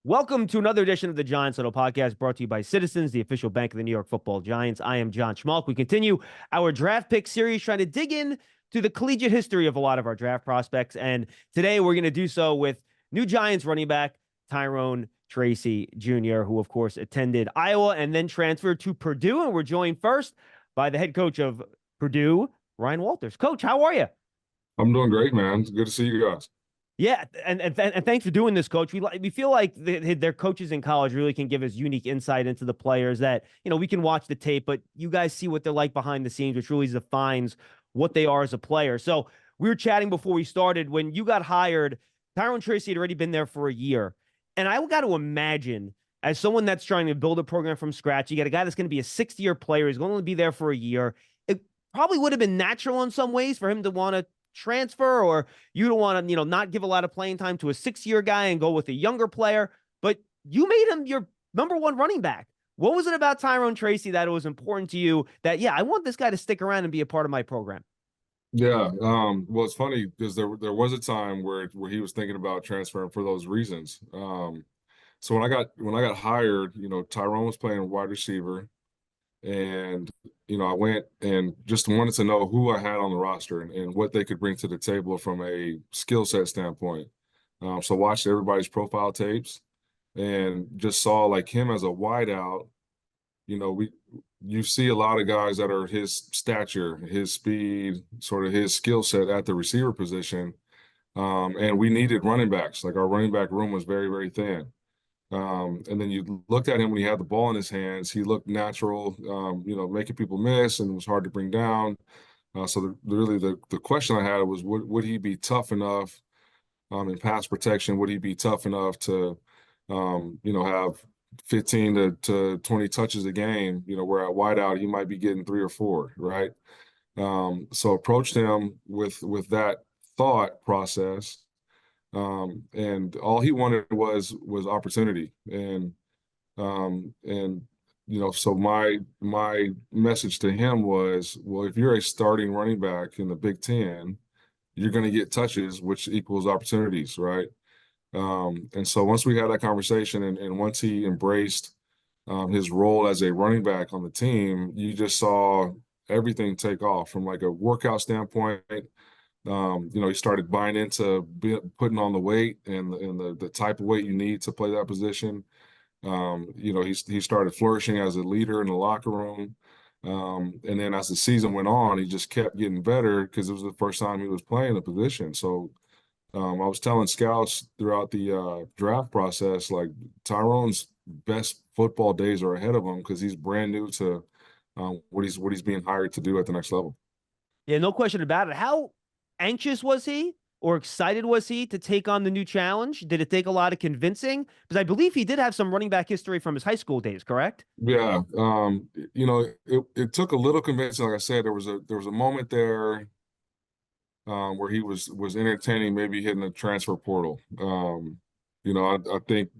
Welcome to another edition of the Giants Huddle podcast brought to you by Citizens, the official bank of the New York Football Giants. I am John Schmeelk. We continue our draft pick series trying to dig in to the collegiate history of a lot of our draft prospects. And today we're going to do so with new Giants running back Tyrone Tracy Jr., who, of course, attended Iowa and then transferred to Purdue. And we're joined first by the head coach of Purdue, Ryan Walters. Coach, how are you? I'm doing great, man. It's good to see you guys. Yeah, and thanks for doing this, Coach. We feel like their coaches in college really can give us unique insight into the players that, we can watch the tape, but you guys see what they're like behind the scenes, which really defines what they are as a player. So we were chatting before we started. When you got hired, Tyrone Tracy had already been there for a year. And I got to imagine, as someone that's trying to build a program from scratch, you got a guy that's going to be a sixth-year player. He's going to be there for a year. It probably would have been natural in some ways for him to want to transfer, or you don't want to, not give a lot of playing time to a six-year guy and go with a younger player, but you made him your number one running back. What was it about Tyrone Tracy that it was important to you that, I want this guy to stick around and be a part of my program? Yeah. Well, it's funny because there was a time where he was thinking about transferring for those reasons. So when I got hired, Tyrone was playing wide receiver, and I went and just wanted to know who I had on the roster and what they could bring to the table from a skill set standpoint. So watched everybody's profile tapes and just saw like him as a wideout. You see a lot of guys that are his stature, his speed, sort of his skill set at the receiver position. And we needed running backs. Like our running back room was very, very thin. And then you looked at him when he had the ball in his hands. He looked natural, making people miss and was hard to bring down. So the question I had was, would he be tough enough in pass protection? Would he be tough enough to, have 15 to 20 touches a game, where at wideout he might be getting 3 or 4, right? So approached him with that thought process, and all he wanted was opportunity, so my message to him was, well, if you're a starting running back in the Big Ten, you're going to get touches, which equals opportunities, right? And so once we had that conversation, and once he embraced his role as a running back on the team, you just saw everything take off from like a workout standpoint. He started buying into putting on the weight and the type of weight you need to play that position. He started flourishing as a leader in the locker room. And then as the season went on, he just kept getting better because it was the first time he was playing the position. So I was telling scouts throughout the draft process, like Tyrone's best football days are ahead of him because he's brand new to what he's being hired to do at the next level. Yeah, no question about it. How anxious was he or excited was he to take on the new challenge? Did it take a lot of convincing? Because I believe he did have some running back history from his high school days, correct? Yeah, it took a little convincing. Like I said, there was a moment there where he was entertaining maybe hitting the transfer portal. I think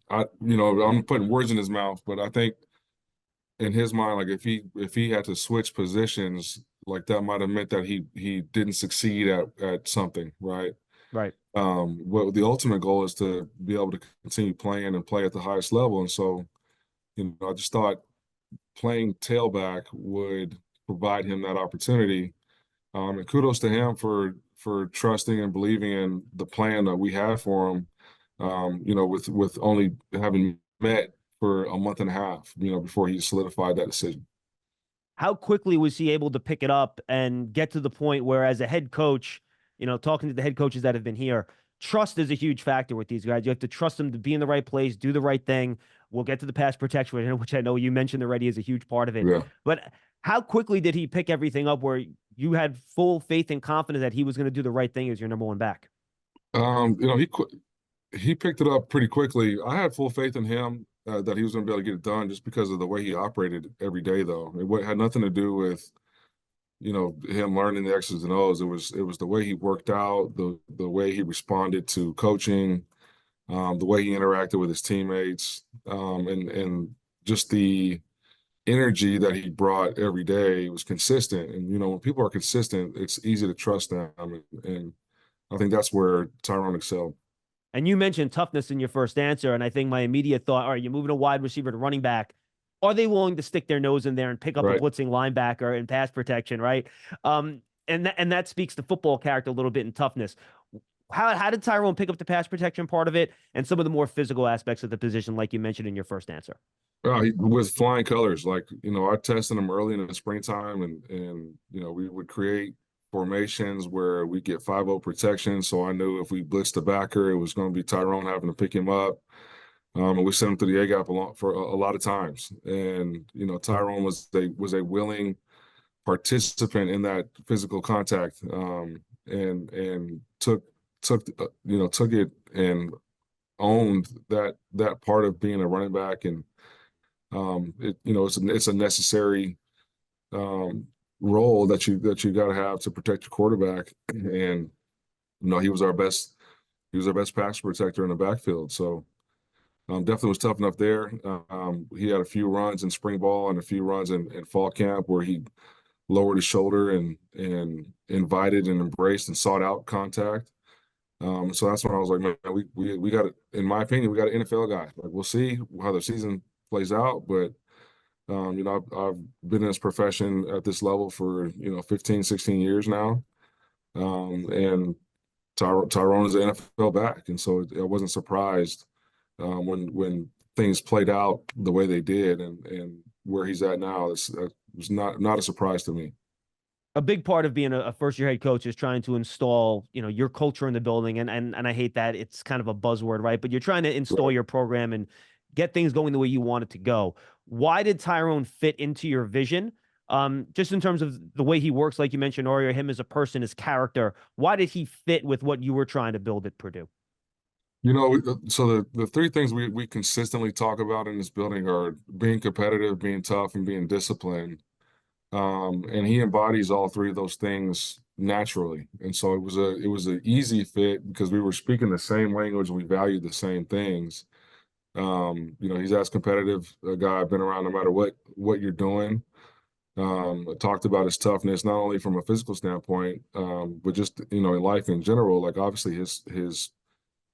I'm putting words in his mouth, but I think in his mind, like if he had to switch positions, like that might have meant that he didn't succeed at something, right? Right. Well, the ultimate goal is to be able to continue playing and play at the highest level. And so, I just thought playing tailback would provide him that opportunity. And kudos to him for trusting and believing in the plan that we had for him. With only having met for a month and a half, before he solidified that decision. How quickly was he able to pick it up and get to the point where, as a head coach, talking to the head coaches that have been here, trust is a huge factor with these guys. You have to trust them to be in the right place, do the right thing. We'll get to the pass protection, which I know you mentioned already is a huge part of it. Yeah. But how quickly did he pick everything up where you had full faith and confidence that he was going to do the right thing as your number one back? He picked it up pretty quickly. I had full faith in him that he was going to be able to get it done just because of the way he operated every day, though. It had nothing to do with him learning the X's and O's. It was the way he worked out, the way he responded to coaching, the way he interacted with his teammates, and just the energy that he brought every day was consistent. And when people are consistent, it's easy to trust them. And I think that's where Tyrone excelled. And you mentioned toughness in your first answer, and I think my immediate thought, all right, you're moving a wide receiver to running back. Are they willing to stick their nose in there and pick up a Right. blitzing linebacker in pass protection, right? And that speaks to football character a little bit in toughness. How did Tyrone pick up the pass protection part of it and some of the more physical aspects of the position, like you mentioned in your first answer? He was flying colors. Like, I tested him early in the springtime, and we would create formations where we get 5-0 protection. So I knew if we blitzed the backer, it was going to be Tyrone having to pick him up. And we sent him to the A gap for a lot of times. And Tyrone was a willing participant in that physical contact, and took it and owned that part of being a running back. And it's a necessary role that you got to have to protect your quarterback. And he was our best pass protector in the backfield. So definitely was tough enough there. He had a few runs in spring ball and a few runs in fall camp where he lowered his shoulder and invited and embraced and sought out contact. So that's when I was like, man, we got it. In my opinion, we got an NFL guy. Like, we'll see how the season plays out, but I've been in this profession at this level for 15, 16 years now, and Tyrone is an NFL back, and so I wasn't surprised when things played out the way they did, and where he's at now. It was not a surprise to me. A big part of being a first year head coach is trying to install, your culture in the building. And I hate that it's kind of a buzzword, right? But you're trying to install Right. your program and get things going the way you want it to go. Why did Tyrone fit into your vision? Just in terms of the way he works, like you mentioned earlier, him as a person, his character, why did he fit with what you were trying to build at Purdue? So the three things we consistently talk about in this building are being competitive, being tough, and being disciplined. And he embodies all three of those things naturally. And so it was an easy fit because we were speaking the same language and we valued the same things. He's as competitive a guy I've been around no matter what you're doing. I talked about his toughness, not only from a physical standpoint, but just, in life in general. Like, obviously his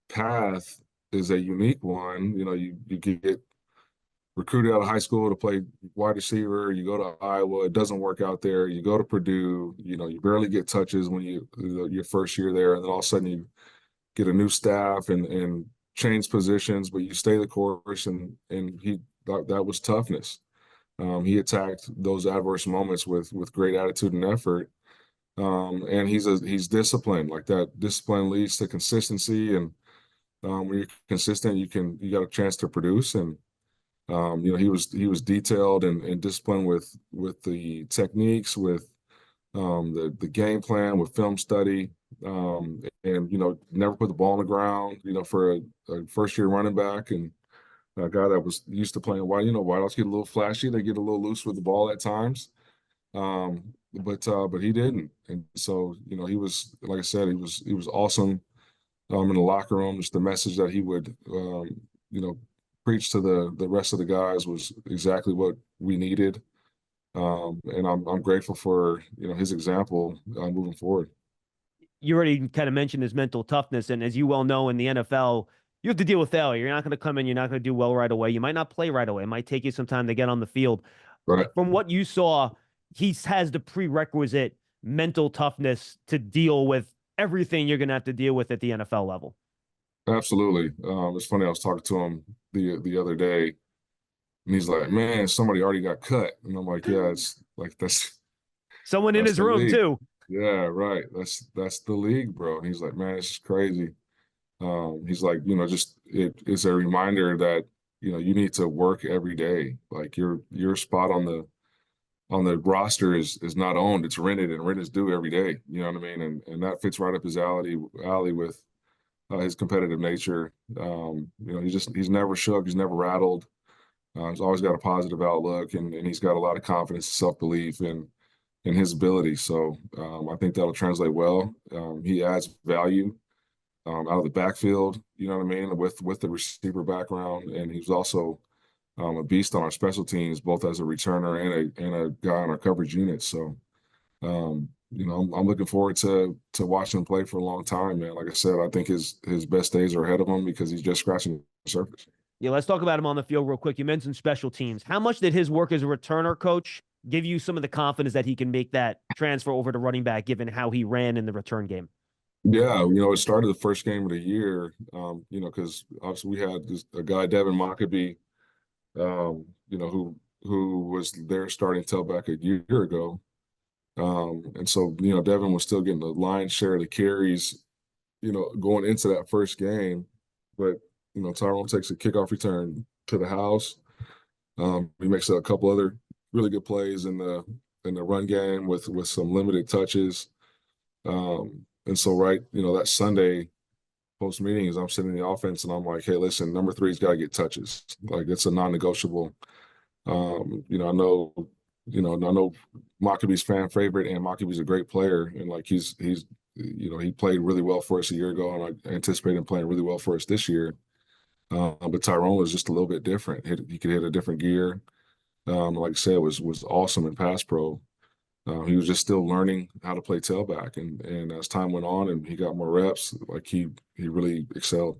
path is a unique one. You get recruited out of high school to play wide receiver. You go to Iowa, it doesn't work out there. You go to Purdue, you barely get touches when your first year there, and then all of a sudden you get a new staff and change positions, but you stay the course. And that was toughness. He attacked those adverse moments with great attitude and effort. And he's disciplined. Like, that discipline leads to consistency, and when you're consistent, you got a chance to produce. And he was detailed and disciplined with the techniques, with the game plan, with film study, and never put the ball on the ground. For a first year running back and a guy that was used to playing wide, wideouts get a little flashy, they get a little loose with the ball at times, but he didn't. And so he was, like I said, he was awesome in the locker room. Just the message that he would preach to the rest of the guys was exactly what we needed. And I'm grateful for his example moving forward. You already kind of mentioned his mental toughness. And as you well know, in the NFL, you have to deal with failure. You're not going to come in, you're not going to do well right away. You might not play right away. It might take you some time to get on the field. Right. From what you saw, he has the prerequisite mental toughness to deal with everything you're going to have to deal with at the NFL level. Absolutely. It's funny. I was talking to him the other day, and he's like, "Man, somebody already got cut." And I'm like, "Yeah, it's like that's someone in his the room league." too. Yeah, right. That's the league, bro. And he's like, "Man, it's crazy." He's like, just it's a reminder that you need to work every day. Like, your spot on the roster is not owned; it's rented, and rent is due every day. You know what I mean? And that fits right up his alley with his competitive nature. He's never shook, he's never rattled. He's always got a positive outlook, and he's got a lot of confidence, self-belief in his ability. So I think that'll translate well. He adds value out of the backfield, you know what I mean, with the receiver background, and he's also a beast on our special teams, both as a returner and a guy on our coverage unit. So I'm looking forward to watching him play for a long time, man. Like I said, I think his best days are ahead of him because he's just scratching the surface. Yeah, let's talk about him on the field real quick. You mentioned special teams. How much did his work as a returner coach give you some of the confidence that he can make that transfer over to running back, given how he ran in the return game? Yeah, it started the first game of the year, because obviously we had a guy, Devin Mockabee, who was their starting tailback a year ago. And so, Devin was still getting the lion's share of the carries, going into that first game. But, Tyrone takes a kickoff return to the house. He makes a couple other really good plays in the run game with some limited touches. And so, right, that Sunday post meetings, I'm sitting in the offense and I'm like, hey, listen, number three's got to get touches. Like it's a non-negotiable. I know Maccabee's fan favorite, and Maccabee's a great player, and like he played really well for us a year ago, and I anticipate him playing really well for us this year. But Tyrone was just a little bit different. He could hit a different gear. Like I said, was awesome in pass pro. He was just still learning how to play tailback, and as time went on and he got more reps, like he really excelled.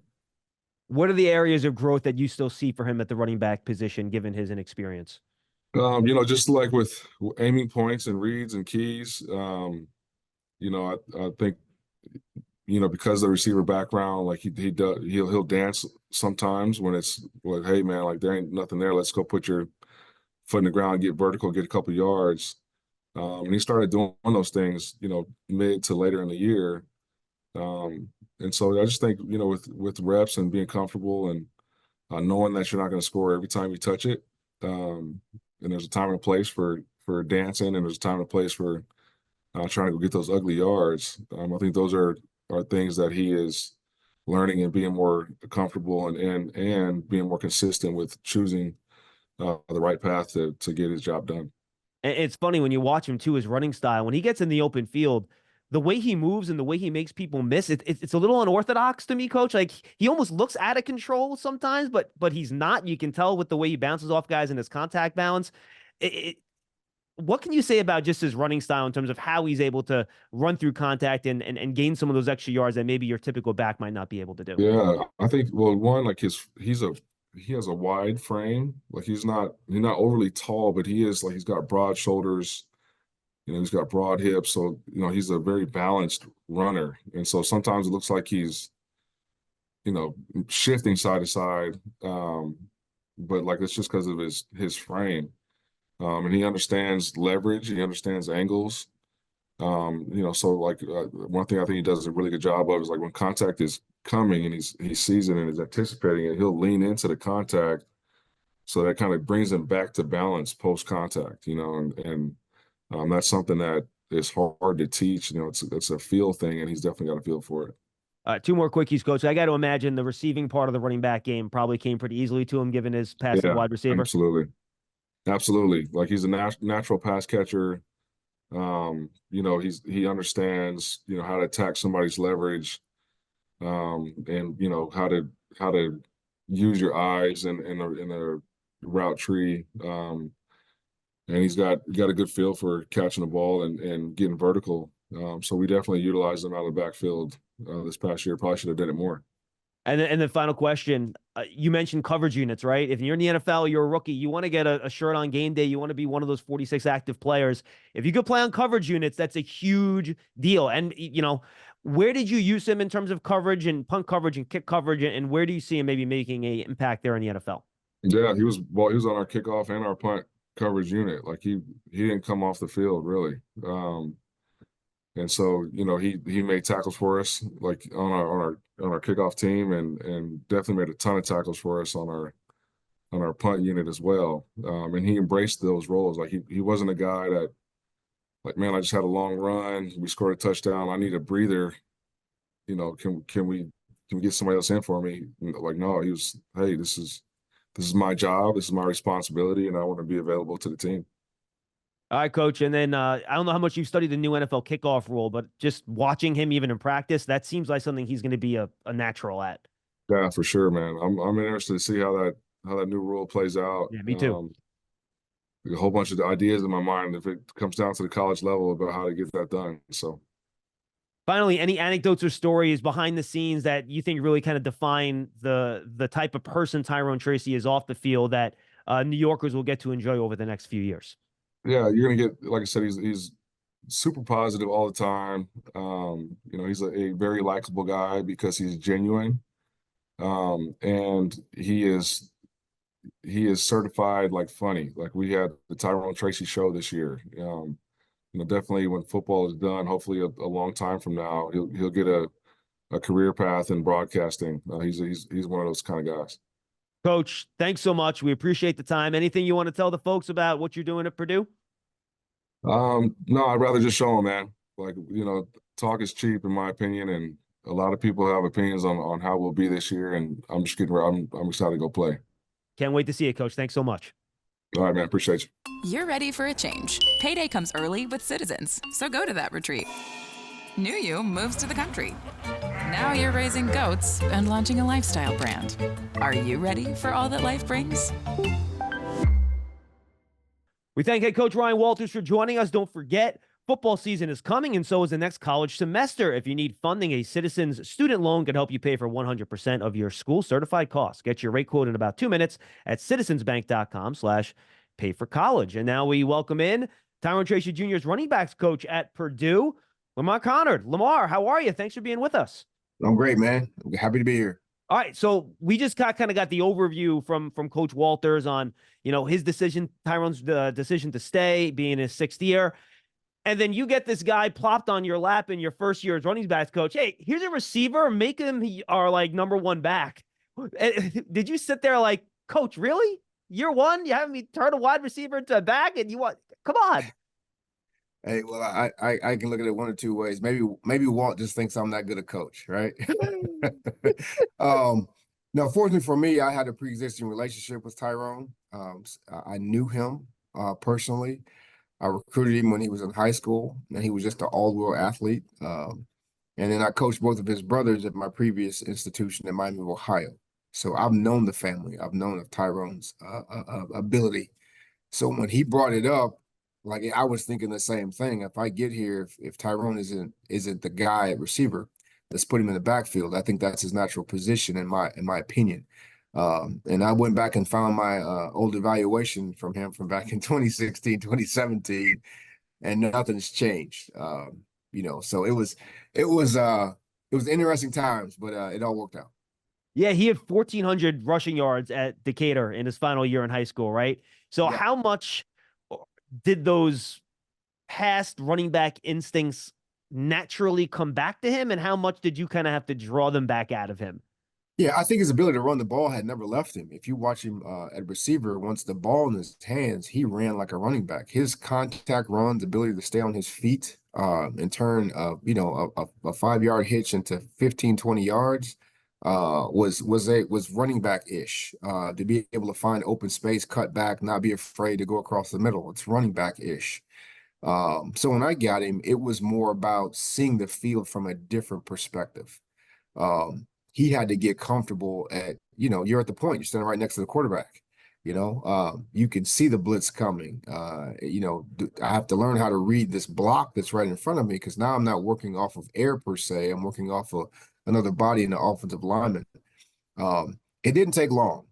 What are the areas of growth that you still see for him at the running back position, given his inexperience? Just like with aiming points and reads and keys, I think, because of the receiver background, like he'll dance sometimes when it's like, hey man, like there ain't nothing there. Let's go put your foot in the ground, get vertical, get a couple yards. And he started doing those things, mid to later in the year. And so I just think, with reps and being comfortable and knowing that you're not going to score every time you touch it. And there's a time and a place for dancing, and there's a time and a place for trying to go get those ugly yards. I think those are things that he is learning and being more comfortable and being more consistent with choosing the right path to get his job done. And it's funny when you watch him too, his running style, when he gets in the open field, the way he moves and the way he makes people miss, it's a little unorthodox to me, coach. Like he almost looks out of control sometimes, but he's not. You can tell with the way he bounces off guys and his contact balance. What can you say about just his running style in terms of how he's able to run through contact and gain some of those extra yards that maybe your typical back might not be able to do? Yeah, I think, well, one, like he has a wide frame. Like he's not overly tall, but he's got broad shoulders. He's got broad hips. So, he's a very balanced runner. And so sometimes it looks like he's, shifting side to side. But like it's just because of his frame. And he understands leverage, he understands angles. So like one thing I think he does a really good job of is like when contact is coming and he sees it and is anticipating it, he'll lean into the contact. So that kind of brings him back to balance post contact, and that's something that is hard to teach. It's a feel thing, and he's definitely got a feel for it. Two more quickies, coach. I got to imagine the receiving part of the running back game probably came pretty easily to him, given his passive Yeah, wide receiver. absolutely. Like he's a natural pass catcher. He understands, how to attack somebody's leverage, and how to use your eyes in a route tree. And he's got a good feel for catching the ball and getting vertical. So we definitely utilized him out of the backfield this past year. Probably should have done it more. And then final question. You mentioned coverage units, right? If you're in the NFL, you're a rookie, you want to get a shirt on game day. You want to be one of those 46 active players. If you could play on coverage units, that's a huge deal. And, where did you use him in terms of coverage and punt coverage and kick coverage? And where do you see him maybe making an impact there in the NFL? Yeah, he was on our kickoff and our punt coverage unit. Like he didn't come off the field really. And so, he made tackles for us like on our kickoff team and definitely made a ton of tackles for us on our punt unit as well. And he embraced those roles. Like he wasn't a guy that like, man, I just had a long run. We scored a touchdown. I need a breather. Can we get somebody else in for me? Like, no, he was, hey, this is my job. This is my responsibility, and I want to be available to the team. All right, coach. And then I don't know how much you've studied the new NFL kickoff rule, but just watching him even in practice, that seems like something he's going to be a natural at. Yeah, for sure, man. I'm interested to see how that new rule plays out. Yeah, me too. a whole bunch of ideas in my mind if it comes down to the college level about how to get that done. So. Finally, any anecdotes or stories behind the scenes that you think really kind of define the type of person Tyrone Tracy is off the field that New Yorkers will get to enjoy over the next few years? Yeah, you're gonna get, like I said, he's super positive all the time. He's a very likable guy because he's genuine. And he is certified like funny. Like we had the Tyrone Tracy show this year. Definitely when football is done, hopefully a long time from now, he'll get a career path in broadcasting. He's one of those kind of guys. Coach, thanks so much. We appreciate the time. Anything you want to tell the folks about what you're doing at Purdue? No, I'd rather just show them, man. Like, talk is cheap in my opinion, and a lot of people have opinions on how we'll be this year, and I'm just getting I'm excited to go play. Can't wait to see it, Coach. Thanks so much. All right, man. Appreciate you. You're ready for a change. Payday comes early with Citizens, so go to that retreat. New You moves to the country. Now you're raising goats and launching a lifestyle brand. Are you ready for all that life brings? We thank head coach Ryan Walters for joining us. Don't forget, football season is coming, and so is the next college semester. If you need funding, a Citizens student loan can help you pay for 100% of your school certified costs. Get your rate quote in about 2 minutes at citizensbank.com/pay-for-college. And now we welcome in Tyrone Tracy Jr.'s running backs coach at Purdue, Lamar Conard. Lamar, how are you? Thanks for being with us. I'm great, man. I'm happy to be here. All right, so we just kind of got the overview from Coach Walters on, his decision, Tyrone's decision to stay, being his 6th year. And then you get this guy plopped on your lap in your first year as running backs coach. Hey, here's a receiver, make him our like number one back. Did you sit there like, Coach, really? Year one, you have me turn a wide receiver into a back, and you want? Come on. Hey, well, I can look at it one or two ways. Maybe Walt just thinks I'm that good a coach, right? No, fortunately for me, I had a pre-existing relationship with Tyrone. I knew him personally. I recruited him when he was in high school, and he was just an all-world athlete. And then I coached both of his brothers at my previous institution in Miami, Ohio. So I've known the family. I've known of Tyrone's ability. So when he brought it up, like I was thinking the same thing. If I get here, if Tyrone isn't the guy at receiver, let's put him in the backfield. I think that's his natural position in my opinion. And I went back and found my old evaluation from him from back in 2016, 2017, and nothing's changed. So it was interesting times, but it all worked out. Yeah, he had 1,400 rushing yards at Decatur in his final year in high school, right? So Yeah. How much did those past running back instincts naturally come back to him, and how much did you kind of have to draw them back out of him? Yeah, I think his ability to run the ball had never left him. If you watch him at receiver, once the ball in his hands, he ran like a running back. His contact runs, ability to stay on his feet and turn, a 5-yard hitch into 15, 20 yards was running back-ish. To be able to find open space, cut back, not be afraid to go across the middle. It's running back-ish. So when I got him, it was more about seeing the field from a different perspective. He had to get comfortable you're at the point, you're standing right next to the quarterback. You can see the blitz coming. I have to learn how to read this block that's right in front of me, because now I'm not working off of air per se. I'm working off of another body in the offensive lineman. It didn't take long.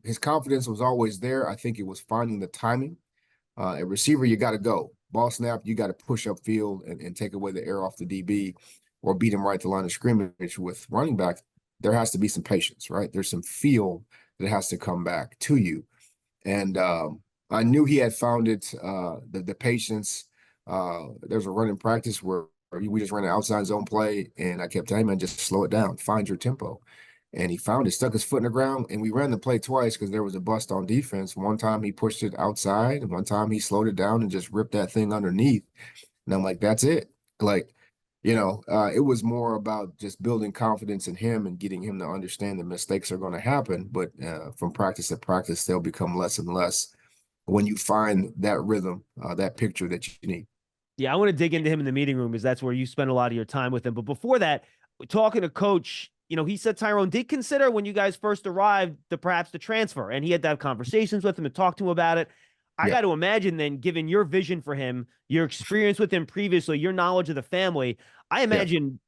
His confidence was always there. I think it was finding the timing. At receiver, you got to go. Ball snap, you got to push up field and take away the air off the DB or beat him right at the line of scrimmage. With running back, there has to be some patience, right? There's some feel that has to come back to you. And I knew he had found it, the patience. There's a running practice where we just ran an outside zone play, and I kept telling him, man, just slow it down, find your tempo. And he found it, stuck his foot in the ground, and we ran the play twice because there was a bust on defense. One time he pushed it outside, and one time he slowed it down and just ripped that thing underneath. And I'm like, that's it. It was more about just building confidence in him and getting him to understand that mistakes are going to happen. But from practice to practice, they'll become less and less when you find that rhythm, that picture that you need. Yeah, I want to dig into him in the meeting room, because that's where you spend a lot of your time with him. But before that, talking to Coach, he said Tyrone did consider when you guys first arrived perhaps the transfer, and he had to have conversations with him and talk to him about it. I got to imagine then, given your vision for him, your experience with him previously, your knowledge of the family, I imagine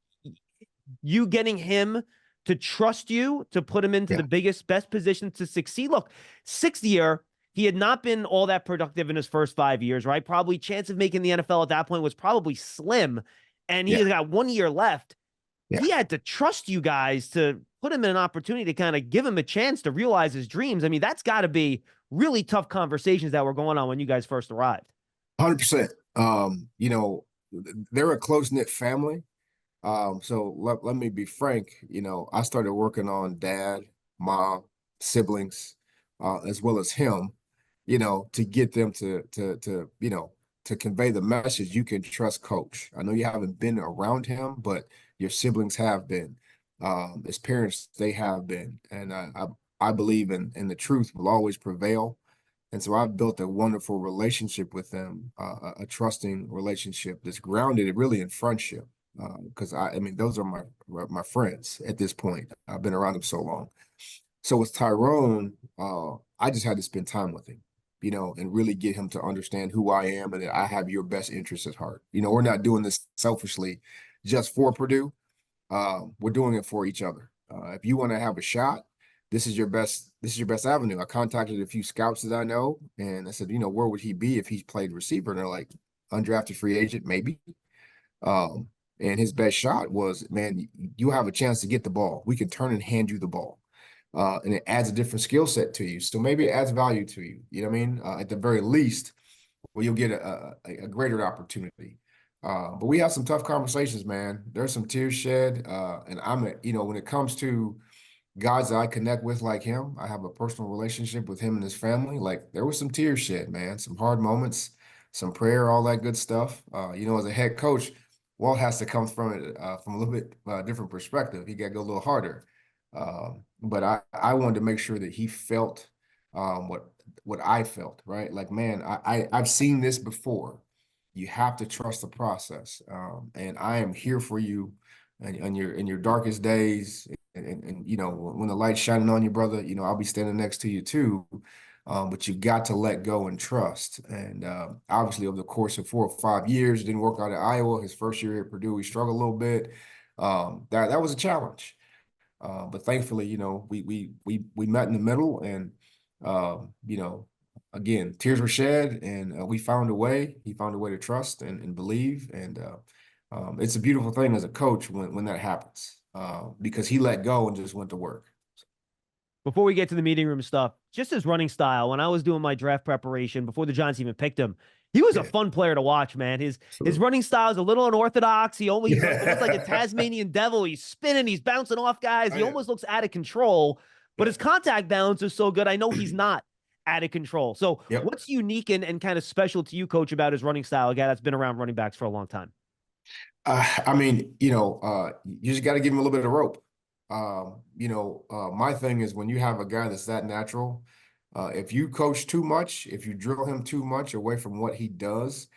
you getting him to trust you, to put him into the best position to succeed. Look, 6th year, he had not been all that productive in his first 5 years, right? Probably chance of making the NFL at that point was probably slim. And he has got 1 year left. He had to trust you guys to put him in an opportunity to kind of give him a chance to realize his dreams. I mean, that's got to be really tough conversations that were going on when you guys first arrived. 100%. You know, they're a close-knit family. So let me be frank, you know, I started working on dad, mom, siblings, as well as him, you know, to get them to you know, to convey the message, you can trust coach. I know you haven't been around him, but your siblings have been. As parents, they have been. And I believe in the truth will always prevail. And so I've built a wonderful relationship with them, a trusting relationship that's grounded really in friendship. Because I mean, those are my friends at this point. I've been around them so long. So with Tyrone, I just had to spend time with him, you know, and really get him to understand who I am and that I have your best interests at heart. You know, we're not doing this selfishly just for Purdue. We're doing it for each other. If you want to have a shot, this is your best avenue. I contacted a few scouts that I know, and I said, you know, where would he be if he's played receiver? And they're like, undrafted free agent, maybe. And his best shot was, man, you have a chance to get the ball. We can turn and hand you the ball. And it adds a different skill set to you. So maybe it adds value to you. You know what I mean? At the very least, well, you'll get a greater opportunity. But we have some tough conversations, man. There's some tears shed. And you know, when it comes to guys that I connect with like him, I have a personal relationship with him and his family. Like there was some tears shed, man, some hard moments, some prayer, all that good stuff. You know, as a head coach, Walt has to come from it from a little bit different perspective. He got to go a little harder. But I wanted to make sure that he felt what I felt, right? Like, man, I've seen this before. You have to trust the process. And I am here for you in your darkest days. And you know, when the light's shining on you, brother, you know, I'll be standing next to you too. But you got to let go and trust. And obviously, over the course of 4 or 5 years, it didn't work out at Iowa. His first year at Purdue, he struggled a little bit. That was a challenge. But thankfully, you know, we met in the middle, and you know, again, tears were shed, and we found a way. He found a way to trust and believe, and it's a beautiful thing as a coach when that happens, because he let go and just went to work. Before we get to the meeting room stuff, just his running style, when I was doing my draft preparation before the Giants even picked him, he was a fun player to watch, man. His running style is a little unorthodox. He almost looks like a Tasmanian devil. He's spinning, he's bouncing off guys. He almost looks out of control, but his contact balance is so good. I know he's not out of control. So what's unique and kind of special to you, Coach, about his running style? A guy that's been around running backs for a long time. I mean, you know, you just got to give him a little bit of rope. You know, my thing is when you have a guy that's that natural, if you coach too much, if you drill him too much away from what he does,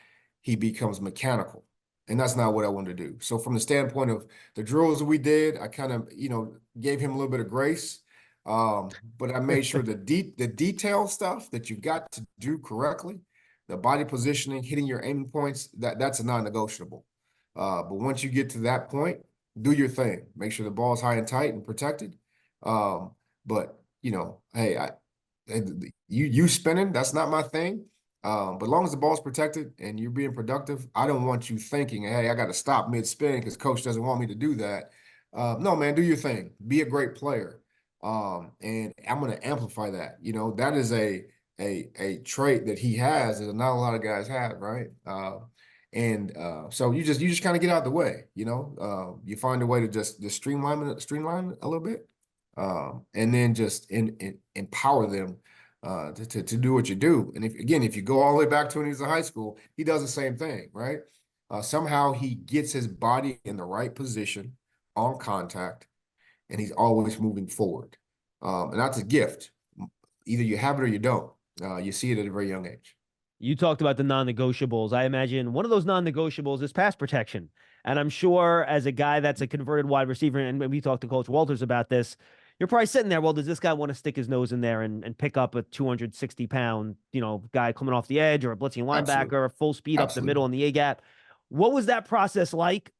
he becomes mechanical. And that's not what I want to do. So from the standpoint of the drills we did, I kind of, you know, gave him a little bit of grace. But I made sure the detail stuff that you got to do correctly, the body positioning, hitting your aiming points, that's a non-negotiable. But once you get to that point, do your thing. Make sure the ball is high and tight and protected. But you know, hey, you spinning, that's not my thing. But as long as the ball's protected and you're being productive, I don't want you thinking, hey, I got to stop mid-spin because coach doesn't want me to do that. No, man, do your thing. Be a great player. And I'm going to amplify that. You know, that is a trait that he has that not a lot of guys have, right? So you just kind of get out of the way, you know. You find a way to just streamline it a little bit, and then just empower them to do what you do. And if you go all the way back to when he was in high school, he does the same thing, right? Somehow he gets his body in the right position on contact, and he's always moving forward. And that's a gift. Either you have it or you don't. You see it at a very young age. You talked about the non-negotiables. I imagine one of those non-negotiables is pass protection. And I'm sure as a guy that's a converted wide receiver, and we talked to Coach Walters about this, you're probably sitting there. Well, does this guy want to stick his nose in there and pick up a 260-pound, guy coming off the edge, or a blitzing linebacker, full speed up the middle in the A gap? What was that process like?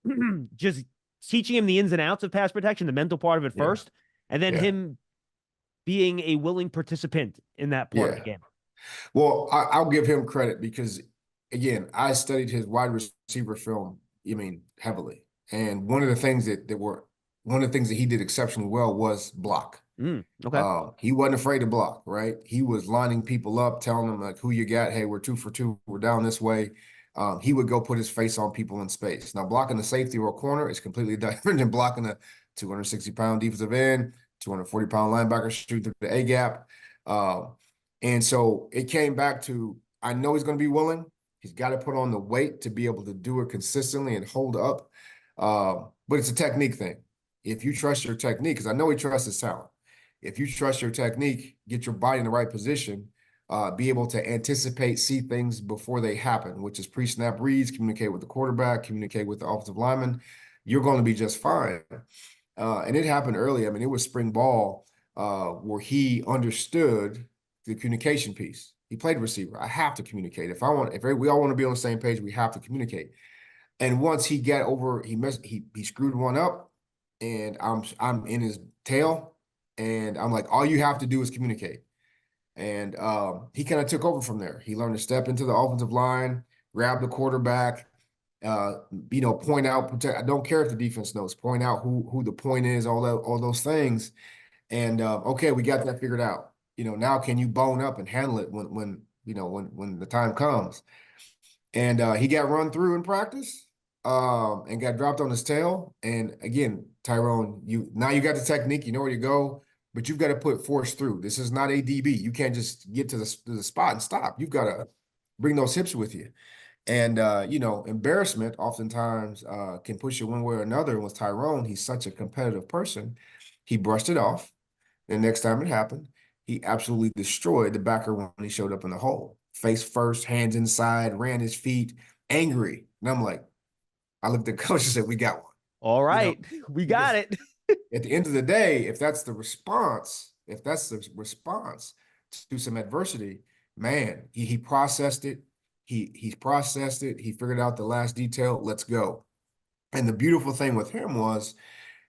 Just teaching him the ins and outs of pass protection, the mental part of it first, and then him being a willing participant in that part of the game. Well, I'll give him credit because, again, I studied his wide receiver film, heavily. And one of the things that he did exceptionally well was block. Okay. He wasn't afraid to block, right? He was lining people up, telling them like who you got. Hey, we're 2 for 2. We're down this way. He would go put his face on people in space. Now, blocking the safety or a corner is completely different than blocking a 260-pound defensive end, 240-pound linebacker shoot through the A gap. And so it came back to, I know he's going to be willing. He's got to put on the weight to be able to do it consistently and hold up. But it's a technique thing. If you trust your technique, because I know he trusts his talent. If you trust your technique, get your body in the right position, be able to anticipate, see things before they happen, which is pre-snap reads, communicate with the quarterback, communicate with the offensive lineman, you're going to be just fine. And it happened early. I mean, it was spring ball where he understood the communication piece. He played receiver. I have to communicate. If we all want to be on the same page, we have to communicate. And once he got over, he screwed one up, and I'm in his tail, and I'm like, all you have to do is communicate. And he kind of took over from there. He learned to step into the offensive line, grab the quarterback, point out, protect. I don't care if the defense knows. Point out who the point is, all those things. And okay, we got that figured out. Now can you bone up and handle it when the time comes? And he got run through in practice and got dropped on his tail. And again, Tyrone, you got the technique, you know where to go, but you've got to put force through. This is not a DB. You can't just get to the spot and stop. You've got to bring those hips with you. And, embarrassment oftentimes can push you one way or another. And with Tyrone, he's such a competitive person. He brushed it off. The next time it happened, he absolutely destroyed the backer when he showed up in the hole. Face first, hands inside, ran his feet, angry. And I'm like, I looked at coach and said, we got one. All right, we got it. At the end of the day, if that's the response to some adversity, man, he processed it. He processed it. He figured out the last detail. Let's go. And the beautiful thing with him was,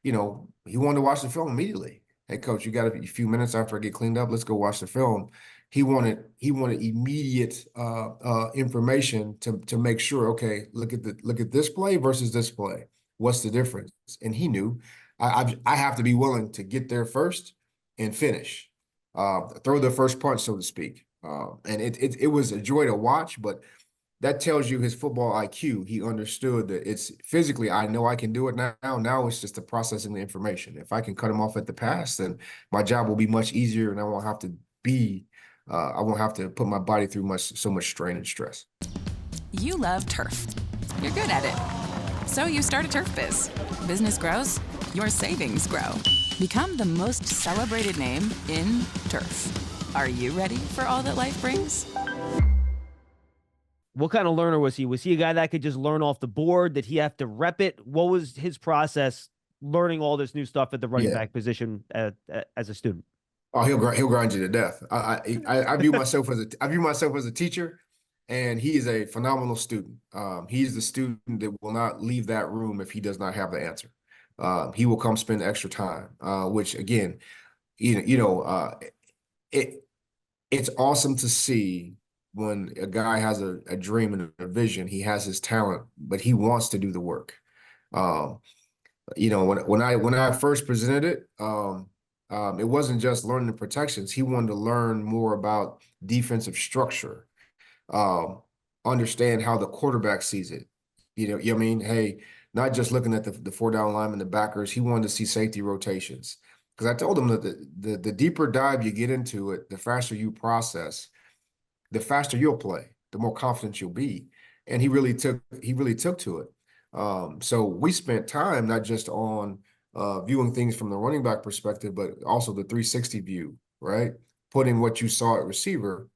he wanted to watch the film immediately. Hey, coach, you got a few minutes after I get cleaned up. Let's go watch the film. He wanted immediate information to make sure. Okay, look at this play versus this play. What's the difference? And he knew I have to be willing to get there first and finish, throw the first punch, so to speak. And it was a joy to watch, but that tells you his football IQ. He understood that it's physically, I know I can do it now. Now it's just the processing the information. If I can cut him off at the pass, then my job will be much easier, and I won't have to put my body through so much strain and stress. You love turf. You're good at it. So you start a turf biz. Business grows, your savings grow. Become the most celebrated name in turf. Are you ready for all that life brings? What kind of learner was he? Was he a guy that could just learn off the board? Did he have to rep it? What was his process learning all this new stuff at the running back position as a student? Oh, he'll grind you to death. I view myself as a teacher, and he is a phenomenal student. He's the student that will not leave that room if he does not have the answer. He will come spend extra time, which again, it's awesome to see when a guy has a dream and a vision. He has his talent, but he wants to do the work. When I first presented it, it wasn't just learning the protections. He wanted to learn more about defensive structure, understand how the quarterback sees it. Hey, not just looking at the 4-down linemen, the backers. He wanted to see safety rotations. Because I told him that the deeper dive you get into it, the faster you process, the faster you'll play, the more confident you'll be. And he really took to it. So we spent time not just on viewing things from the running back perspective, but also the 360 view, right? Putting what you saw at receiver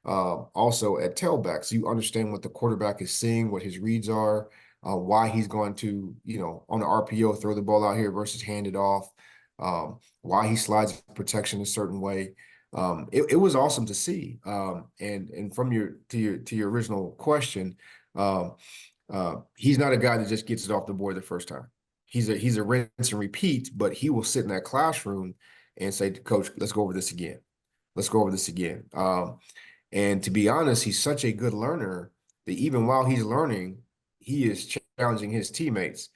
also at tailback. So you understand what the quarterback is seeing, what his reads are, why he's going to, on the RPO, throw the ball out here versus hand it off. why he slides protection a certain way. It was awesome to see. And from your original question, he's not a guy that just gets it off the board the first time. He's a rinse and repeat, but he will sit in that classroom and say, Coach, let's go over this again. Let's go over this again. And to be honest, he's such a good learner that even while he's learning, he is challenging his teammates.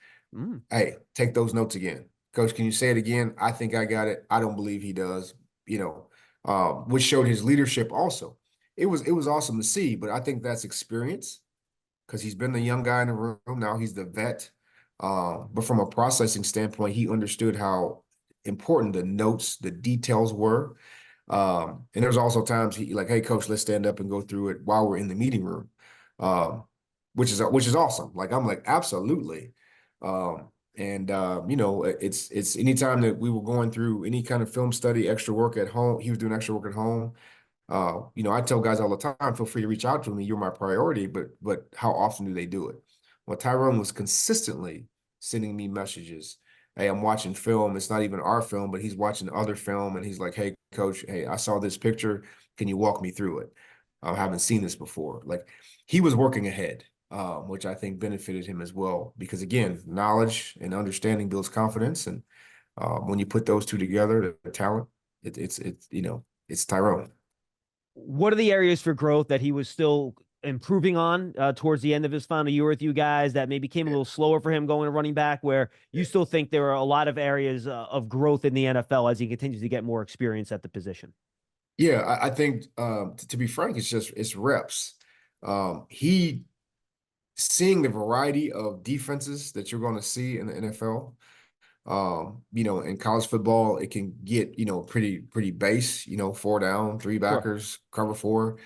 Hey, take those notes again. Coach, can you say it again? I think I got it. I don't believe he does, which showed his leadership also. It was awesome to see, but I think that's experience because he's been the young guy in the room. Now he's the vet. But from a processing standpoint, he understood how important the notes, the details were. And there's also times he like, hey, Coach, let's stand up and go through it while we're in the meeting room, which is awesome. Like, I'm like, absolutely. It's anytime that we were going through any kind of film study, extra work at home, he was doing extra work at home. I tell guys all the time, feel free to reach out to me. You're my priority, but how often do they do it? Well, Tyrone was consistently sending me messages. Hey, I'm watching film. It's not even our film, but he's watching other film. And he's like, hey, Coach, hey, I saw this picture. Can you walk me through it? I haven't seen this before. Like, he was working ahead, which I think benefited him as well. Because, again, knowledge and understanding builds confidence. And when you put those two together, the talent, it's Tyrone. What are the areas for growth that he was still improving on towards the end of his final year with you guys that maybe came a little slower for him going to running back, where you still think there are a lot of areas of growth in the NFL as he continues to get more experience at the position? Yeah, I think to be frank, it's reps. He seeing the variety of defenses that you're going to see in the NFL. In college football, it can get, pretty base, 4 down, 3 backers, cover 4.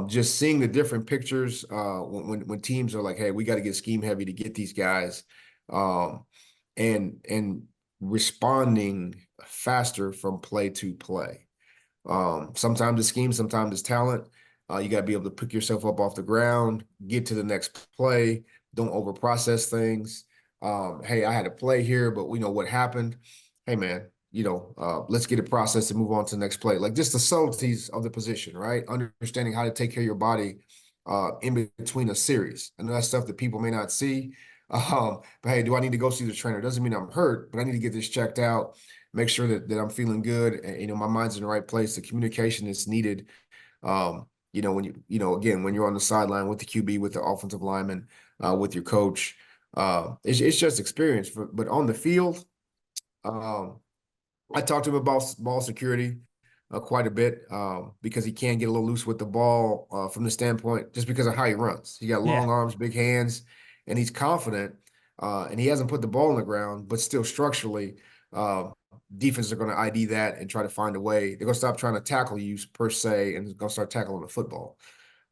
Just seeing the different pictures when teams are like, hey, we got to get scheme heavy to get these guys, and responding faster from play to play. Sometimes it's scheme, sometimes it's talent. You got to be able to pick yourself up off the ground, get to the next play, don't overprocess things. Hey, I had a play here, but we know what happened. Hey, man, let's get it processed and move on to the next play. Like, just the subtleties of the position, right? Understanding how to take care of your body in between a series. I know that's stuff that people may not see. But hey, do I need to go see the trainer? Doesn't mean I'm hurt, but I need to get this checked out, make sure that I'm feeling good. And, my mind's in the right place. The communication is needed. When again, when you're on the sideline with the QB, with the offensive lineman, with your coach, it's just experience. But on the field, I talked to him about ball security quite a bit because he can get a little loose with the ball from the standpoint just because of how he runs. He got long arms, big hands, and he's confident. And he hasn't put the ball on the ground, but still structurally, defenses are going to ID that and try to find a way. They're going to stop trying to tackle you per se and going to start tackling the football.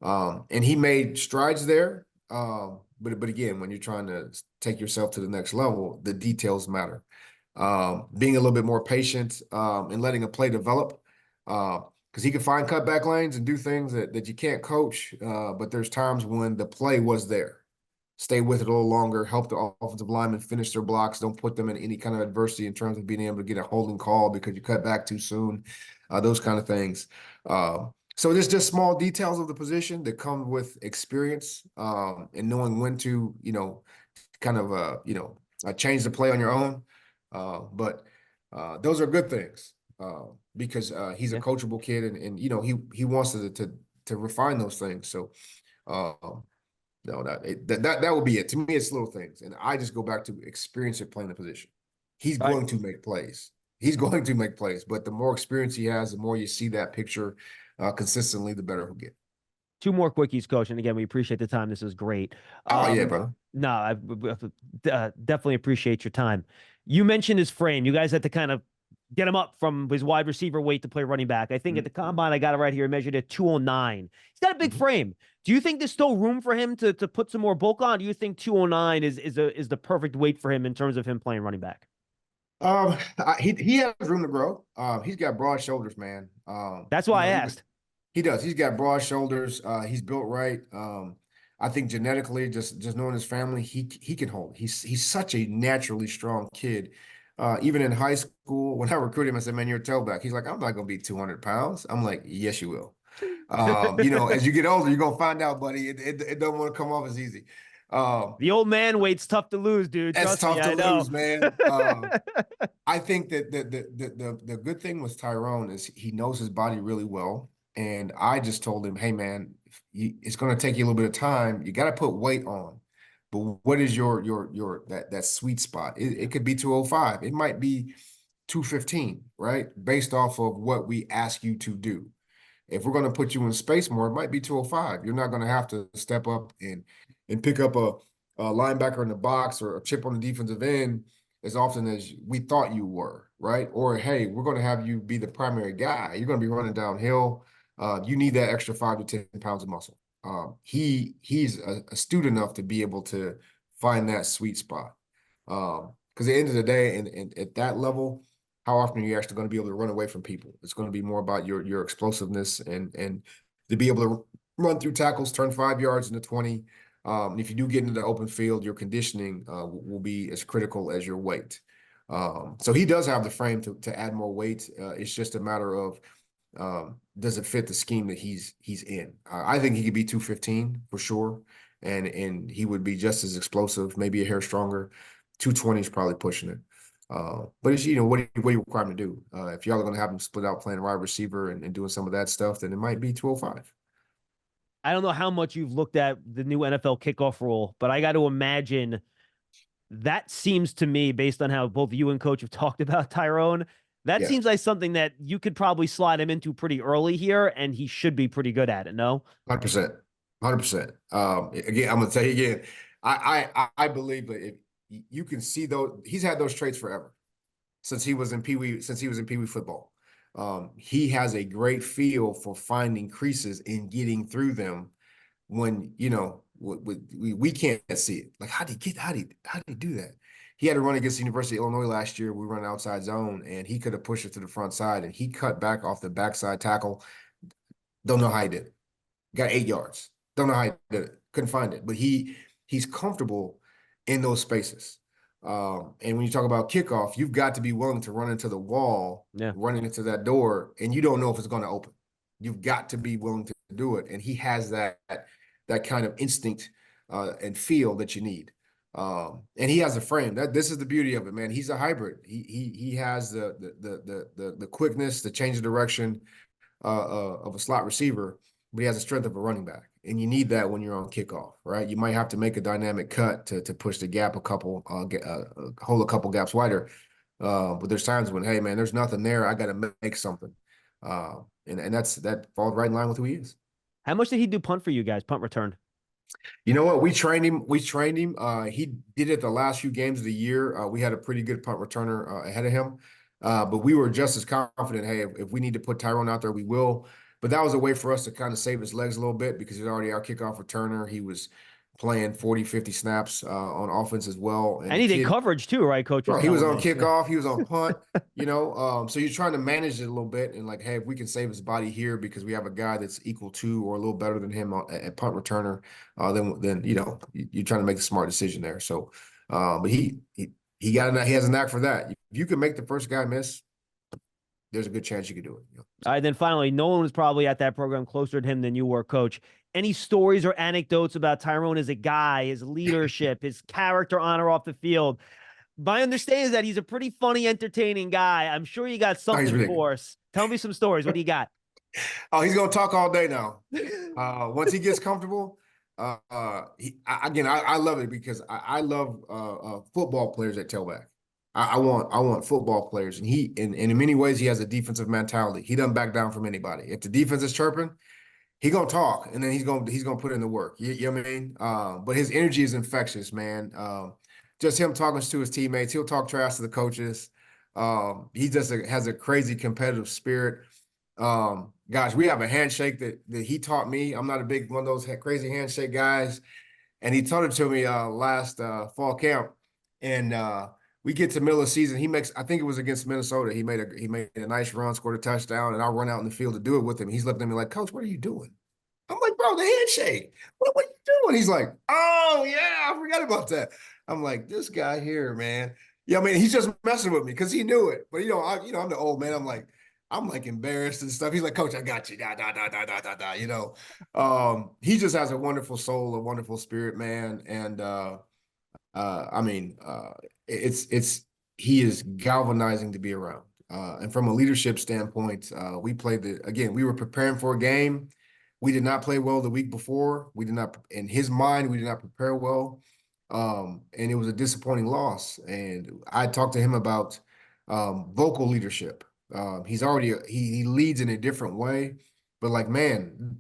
And he made strides there. But again, when you're trying to take yourself to the next level, the details matter. Being a little bit more patient and letting a play develop, because he can find cutback lanes and do things that you can't coach. But there's times when the play was there. Stay with it a little longer, help the offensive linemen finish their blocks. Don't put them in any kind of adversity in terms of being able to get a holding call because you cut back too soon, those kind of things. So there's just small details of the position that come with experience and knowing when to, change the play on your own. But those are good things because he's a coachable kid and he wants to refine those things. So no, that would be it. To me, it's little things. And I just go back to experience of playing the position. He's going to make plays. He's going to make plays. But the more experience he has, the more you see that picture consistently, the better he'll get. 2 more quickies, Coach. And again, we appreciate the time. This is great. Yeah, brother. No, I definitely appreciate your time. You mentioned his frame. You guys had to kind of get him up from his wide receiver weight to play running back. I think at the combine, I got it right here, measured at 209. He's got a big frame. Do you think there's still room for him to put some more bulk on? Do you think 209 is the perfect weight for him in terms of him playing running back? He has room to grow. He's got broad shoulders, man. That's why I asked. He does. He's got broad shoulders. He's built right. I think genetically, just knowing his family, he can hold. He's such a naturally strong kid. Even in high school, when I recruited him, I said, man, you're a tailback. He's like, I'm not going to be 200 pounds. I'm like, yes, you will. As you get older, you're going to find out, buddy, it don't want to come off as easy. The old man weight's tough to lose, dude. That's Trust me, tough to I know. lose, man. I think that the good thing with Tyrone is he knows his body really well. And I just told him, hey, man, it's going to take you a little bit of time. You got to put weight on. But what is your that sweet spot? It could be 205. It might be 215, right? Based off of what we ask you to do. If we're going to put you in space more, it might be 205. You're not going to have to step up and pick up a linebacker in the box or a chip on the defensive end as often as we thought you were, right? Or, hey, we're going to have you be the primary guy. You're going to be running downhill. You need that extra 5 to 10 pounds of muscle. He's astute enough to be able to find that sweet spot. Because at the end of the day, and at that level, how often are you actually going to be able to run away from people? It's going to be more about your explosiveness and to be able to run through tackles, turn 5 yards into 20. And if you do get into the open field, your conditioning will be as critical as your weight. So he does have the frame to add more weight. It's just a matter of does it fit the scheme that he's in? I think he could be 215 for sure, and he would be just as explosive, maybe a hair stronger. 220 is probably pushing it. But it's, what do you require him to do? If y'all are going to have him split out playing wide receiver and doing some of that stuff, then it might be 205. I don't know how much you've looked at the new NFL kickoff rule, but I got to imagine that seems to me, based on how both you and Coach have talked about Tyrone, that seems like something that you could probably slide him into pretty early here, and he should be pretty good at it, no? 100%. 100%. Again, I'm going to tell you again, I believe that if you can see those, he's had those traits forever since he was in Pee Wee football. He has a great feel for finding creases and getting through them when, we can't see it. Like, how did he do that? He had to run against the University of Illinois last year. We run outside zone, and he could have pushed it to the front side, and he cut back off the backside tackle. Don't know how he did it. Got 8 yards. Don't know how he did it. Couldn't find it. But he's comfortable in those spaces. And when you talk about kickoff, you've got to be willing to run into the wall, running into that door, and you don't know if it's going to open. You've got to be willing to do it. And he has that kind of instinct and feel that you need. And he has a frame. This is the beauty of it, man. He's a hybrid. He has the quickness, the change of direction of a slot receiver, but he has the strength of a running back. And you need that when you're on kickoff, right? You might have to make a dynamic cut to push the gap hold a couple gaps wider. But there's times when, hey, man, there's nothing there. I got to make something. And that falls right in line with who he is. How much did he do punt for you guys, punt return? You know what? We trained him. He did it the last few games of the year. We had a pretty good punt returner ahead of him. But we were just as confident, hey, if we need to put Tyrone out there, we will. But that was a way for us to kind of save his legs a little bit because he's already our kickoff returner. He was playing 40, 50 snaps on offense as well. And he did coverage too, right, Coach? Right, he was on kickoff. He was on punt, So you're trying to manage it a little bit and like, hey, if we can save his body here because we have a guy that's equal to or a little better than him at punt returner, then you're trying to make a smart decision there. So, but he has a knack for that. If you can make the first guy miss, there's a good chance you could do it. All right, then finally, Nolan was probably at that program closer to him than you were, Coach. Any stories or anecdotes about Tyrone as a guy, his leadership, his character on or off the field? My understanding is that he's a pretty funny, entertaining guy. I'm sure you got something for us. Tell me some stories. What do you got? Oh, he's going to talk all day now. Once he gets comfortable, I love it because I love football players at tailback. I want football players, and in many ways he has a defensive mentality. He doesn't back down from anybody. If the defense is chirping, he's gonna talk, and then he's gonna put in the work. You know what I mean? But his energy is infectious, man. Just him talking to his teammates, he'll talk trash to the coaches. He just has a crazy competitive spirit. Gosh, we have a handshake that he taught me. I'm not a big one of those crazy handshake guys, and he taught it to me last fall camp, and we get to middle of the season. I think it was against Minnesota. He made a nice run, scored a touchdown, and I'll run out in the field to do it with him. He's looking at me like, Coach, what are you doing? I'm like, bro, the handshake. What are you doing? He's like, oh, yeah, I forgot about that. I'm like, this guy here, man, Yeah, I mean, he's just messing with me because he knew it. But I'm the old man. I'm like embarrassed and stuff. He's like, Coach, I got you. Da, da, da, da, da, da, da, he just has a wonderful soul, a wonderful spirit, man. And I mean, it's he is galvanizing to be around. And from a leadership standpoint, we were preparing for a game. We did not play well the week before. We did not, in his mind, we did not prepare well. And it was a disappointing loss. And I talked to him about vocal leadership. He leads in a different way, but like, man,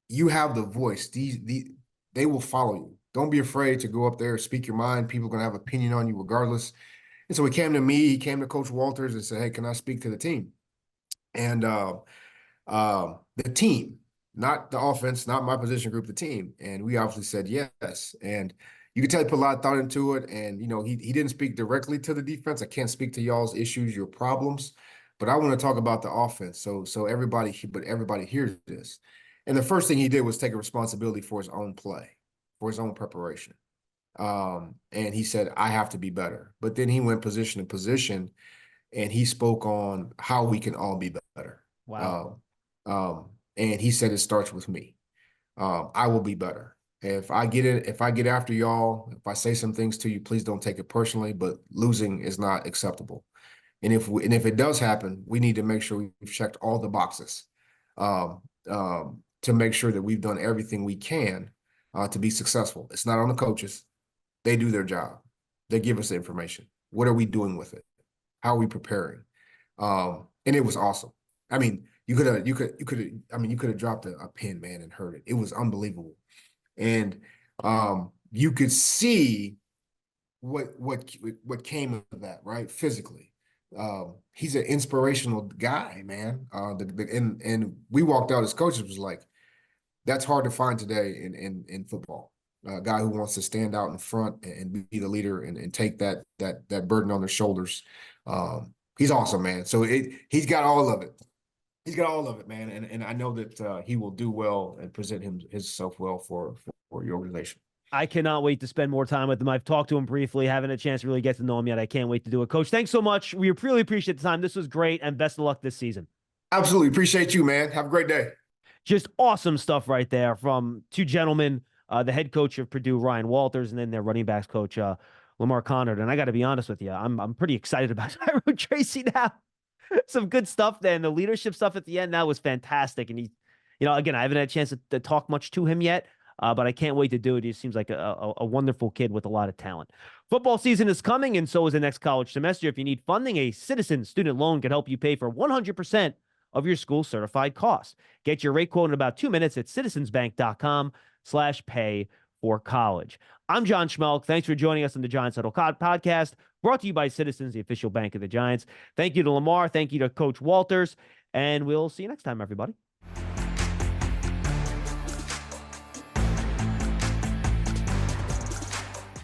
you have the voice. They will follow you. Don't be afraid to go up there, speak your mind. People are going to have opinion on you regardless. And so he came to me, he came to Coach Walters and said, hey, can I speak to the team? And the team, not the offense, not my position group, the team. And we obviously said yes. And you can tell he put a lot of thought into it. And, he didn't speak directly to the defense. I can't speak to y'all's issues, your problems, but I want to talk about the offense. So everybody hears this. And the first thing he did was take a responsibility for his own play, for his own preparation. And he said, I have to be better. But then he went position to position and he spoke on how we can all be better. Wow. And he said, it starts with me. I will be better. If I get after y'all, if I say some things to you, please don't take it personally, but losing is not acceptable. And if it does happen, we need to make sure we've checked all the boxes to make sure that we've done everything we can to be successful. It's not on the coaches. They do their job. They give us the information. What are we doing with it? How are we preparing? And it was awesome. I mean, you could have dropped a pin, man, and heard it. It was unbelievable. And you could see what came of that, right? Physically. He's an inspirational guy, man. And we walked out as coaches, was like, that's hard to find today in football. A guy who wants to stand out in front and be the leader and take that burden on their shoulders. He's awesome, man. So he's got all of it. He's got all of it, man. And I know that he will do well and present himself well for your organization. I cannot wait to spend more time with him. I've talked to him briefly, haven't a chance to really get to know him yet. I can't wait to do it. Coach, thanks so much. We really appreciate the time. This was great, and best of luck this season. Absolutely. Appreciate you, man. Have a great day. Just awesome stuff right there from two gentlemen, the head coach of Purdue, Ryan Walters, and then their running backs coach, Lamar Conard. And I got to be honest with you, I'm pretty excited about Tyrone Tracy now. Some good stuff there, and the leadership stuff at the end now was fantastic. And he, again, I haven't had a chance to talk much to him yet, but I can't wait to do it. He seems like a wonderful kid with a lot of talent. Football season is coming, and so is the next college semester. If you need funding, a Citizens student loan can help you pay for 100% of your school certified costs. Get your rate quote in about 2 minutes at citizensbank.com/pay for college. I'm John Schmeelk. Thanks for joining us on the Giants Huddle podcast, brought to you by Citizens, the official bank of the Giants. Thank you to Lamar. Thank you to Coach Walters. And we'll see you next time, everybody.